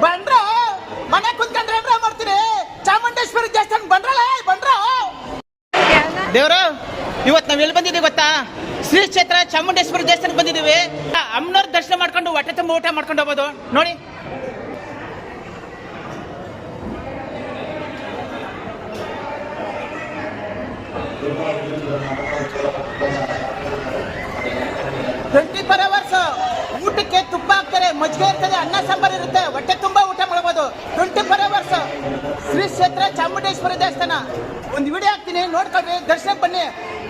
ಬಂದ್ರ ಮನೆ ಕುಂತ್ಕೊಂಡ್ರೆ ಏನ್ರ ಮಾಡ್ತೀರಿ? ಚಾಮುಂಡೇಶ್ವರಿ ದೇವಸ್ಥಾನ ಬಂದ್ರಲ್ಲ ಬಂದ್ರ ದೇವ್ರ. ಇವತ್ತು ನಾವ್ ಎಲ್ಲಿ ಬಂದಿದ್ದೀವಿ ಗೊತ್ತಾ? ಶ್ರೀ ಕ್ಷೇತ್ರ ಚಾಮುಂಡೇಶ್ವರಿ ದೇವಸ್ಥಾನಕ್ಕೆ ಬಂದಿದ್ದೀವಿ. ಅಮ್ಮನವ್ರ ದರ್ಶನ ಮಾಡ್ಕೊಂಡು ಹೊಟ್ಟೆ ತುಂಬ ಊಟ ಮಾಡ್ಕೊಂಡು ಹೋಗ್ಬೋದು ನೋಡಿ. ಟ್ವೆಂಟಿ ಫೋರ್ ಅವರ್ಸ್ ಊಟಕ್ಕೆ ತುಪ್ಪ ಹಾಕ್ತಾರೆ, ಮಜ್ಜಿಗೆ ಇರ್ತದೆ, ಅನ್ನ ಸಾಂಬಾರ್ ಇರುತ್ತೆ, ಹೊಟ್ಟೆ ತುಂಬಾ ಊಟ ಮಾಡಬಹುದು 24 ಅವರ್ಸ್. ಶ್ರೀ ಕ್ಷೇತ್ರ ಚಾಮುಂಡೇಶ್ವರಿ ದೇವಸ್ಥಾನ ಒಂದು ವಿಡಿಯೋ ಹಾಕ್ತೀನಿ, ನೋಡ್ಕೊಳ್ರಿ, ದರ್ಶನಕ್ಕೆ ಬನ್ನಿ.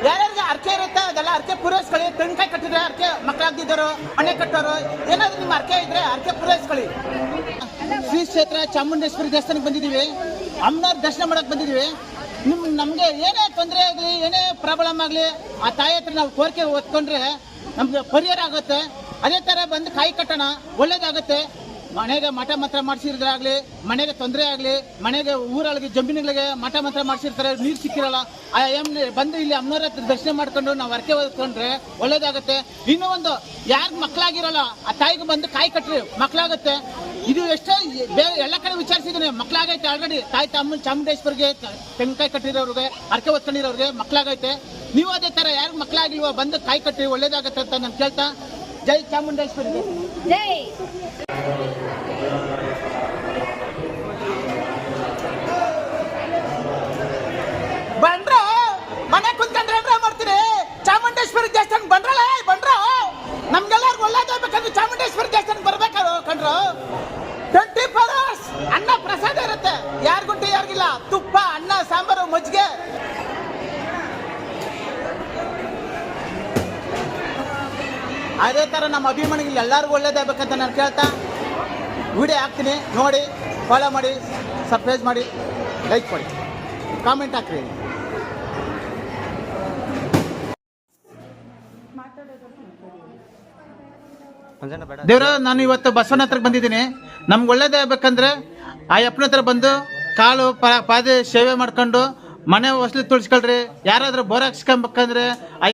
ಯಾರ್ಯಾರಿಗೆ ಅರ್ಕೆ ಇರುತ್ತೆ ಅದೆಲ್ಲ ಅರ್ಕೆ ಪೂರೈಸ್ಕೊಳ್ಳಿ. ತೆಂಗಿನಕಾಯಿ ಕಟ್ಟಿದ್ರೆ ಅರ್ಕೆ, ಮಕ್ಕಳಾಗ್ದಿದ್ದವರು, ಮನೆ ಕಟ್ಟೋರು, ಏನಾದ್ರು ನಿಮ್ಮ ಅರ್ಕೆ ಇದ್ರೆ ಅರ್ಕೆ ಪೂರೈಸ್ಕೊಳ್ಳಿ. ಶ್ರೀ ಕ್ಷೇತ್ರ ಚಾಮುಂಡೇಶ್ವರಿ ದೇವಸ್ಥಾನಕ್ಕೆ ಬಂದಿದ್ದೀವಿ, ಅಮ್ಮನವ್ರ ದರ್ಶನ ಮಾಡಕ್ ಬಂದಿದ್ದೀವಿ. ನಮ್ಗೆ ಏನೇ ತೊಂದರೆ ಆಗಲಿ, ಏನೇ ಪ್ರಾಬ್ಲಮ್ ಆಗಲಿ, ಆ ತಾಯಿ ಹತ್ರ ನಾವು ಕೋರಿಕೆ ಹೊತ್ಕೊಂಡ್ರೆ ನಮ್ಗೆ ಪರಿಹಾರ ಆಗುತ್ತೆ. ಅದೇ ತರ ಬಂದು ಕಾಯಿ ಕಟ್ಟೋಣ, ಒಳ್ಳೇದಾಗುತ್ತೆ. ಮನೆಗೆ ಮಠ ಮಂತ್ರ ಮಾಡಿಸಿದ್ರಾಗ್ಲಿ, ಮನೆಗೆ ತೊಂದರೆ ಆಗಲಿ, ಮನೆಗೆ ಊರೊಳಗೆ ಜಮೀನುಗಳಿಗೆ ಮಠ ಮಂತ್ರ ಮಾಡಿಸಿರ್ತಾರೆ, ನೀರು ಸಿಕ್ಕಿರಲ್ಲ, ಆ ಬಂದು ಇಲ್ಲಿ ಅಮ್ಮನವ್ರ ಹತ್ರ ದರ್ಶನ ಮಾಡ್ಕೊಂಡು ನಾವು ಅರ್ಕೆ ಹೊತ್ಕೊಂಡ್ರೆ ಒಳ್ಳೇದಾಗುತ್ತೆ. ಇನ್ನೂ ಒಂದು, ಯಾರಿಗೆ ಮಕ್ಕಳಾಗಿರಲ್ಲ ಆ ತಾಯಿಗೆ ಬಂದು ಕಾಯಿ ಕಟ್ರಿ, ಮಕ್ಕಳಾಗುತ್ತೆ. ಇದು ಎಷ್ಟೋ ಎಲ್ಲ ಕಡೆ ವಿಚಾರಿಸಿದ್ದೀನಿ, ಮಕ್ಕಳಾಗೈತೆ ಆಲ್ರೆಡಿ. ತಾಯಿ ಚಾಮುಂಡೇಶ್ವರಿಗೆ ತೆಂಗಿನಕಾಯಿ ಕಟ್ಟಿರೋರಿಗೆ, ಅರ್ಕೆ ಹೊತ್ಕೊಂಡಿರೋರಿಗೆ ಮಕ್ಕಳಾಗೈತೆ. ನೀವು ಅದೇ ತರ ಯಾರಿಗೆ ಮಕ್ಕಳಾಗಿಲ್ವೋ ಬಂದು ಕಾಯಿ ಕಟ್ಟಿ, ಒಳ್ಳೇದಾಗತ್ತೆ ಅಂತ ನಾನು ಕೇಳ್ತಾ, ಜೈ ಚಾಮುಂಡೇಶ್ವರಿ ಜೈ. ಬಂದ್ರ ಮನೆ ಕುಂತ್ಕೊಂಡ್ರೆ ಏನ್ರ ಮಾಡ್ತೀರಿ? ಚಾಮುಂಡೇಶ್ವರಿ ದೇವಸ್ಥಾನ ಬಂದ್ರಲ್ಲ ಬಂದ್ರ. ನಮ್ಗೆಲ್ಲರಿಗೂ ಒಳ್ಳೇದಾಗಬೇಕಂದ್ರೆ ಚಾಮುಂಡೇಶ್ವರಿ ದೇವಸ್ಥಾನ ಬರ್ಬೇಕು ಕಂಡ್ರು. 24 ಅವರ್ಸ್ ಅನ್ನ ಪ್ರಸಾದ ಇರುತ್ತೆ, ಯಾರಿಗುಂಟು ಯಾರಿಗಿಲ್ಲ, ತುಪ್ಪ, ಅನ್ನ, ಸಾಂಬಾರು, ಮಜ್ಜಿಗೆ. ಅದೇ ತರ ನಮ್ಮ ಅಭಿಮಾನಿಗಳು ಎಲ್ಲರಿಗೂ ಒಳ್ಳೇದಾಗಬೇಕಂತ ನಾನು ಕೇಳ್ತಾ ವಿಡಿಯೋ ಹಾಕ್ತೀನಿ, ನೋಡಿ, ಫಾಲೋ ಮಾಡಿ, ಸಬ್ಸ್ಕ್ರೈಬ್ ಮಾಡಿ, ಲೈಕ್ ಮಾಡಿ, ಕಾಮೆಂಟ್ ಹಾಕ್ರಿ. ದೇವ್ರ, ನಾನು ಇವತ್ತು ಬಸವನ ಹತ್ರಕ್ಕೆ ಬಂದಿದ್ದೀನಿ. ನಮ್ಗೆ ಒಳ್ಳೇದಾಗಬೇಕಂದ್ರೆ ಆ ಅಪ್ಪನ ಹತ್ರ ಬಂದು ಕಾಲು ಪಾದ ಸೇವೆ ಮಾಡ್ಕೊಂಡು ಮನೆ ಹೊಸಲು ತುಳಿಸ್ಕೊಳ್ರಿ. ಯಾರಾದ್ರೂ ಬೋರ್ ಹಾಕ್ಸ್ಕೊಬೇಕಂದ್ರೆ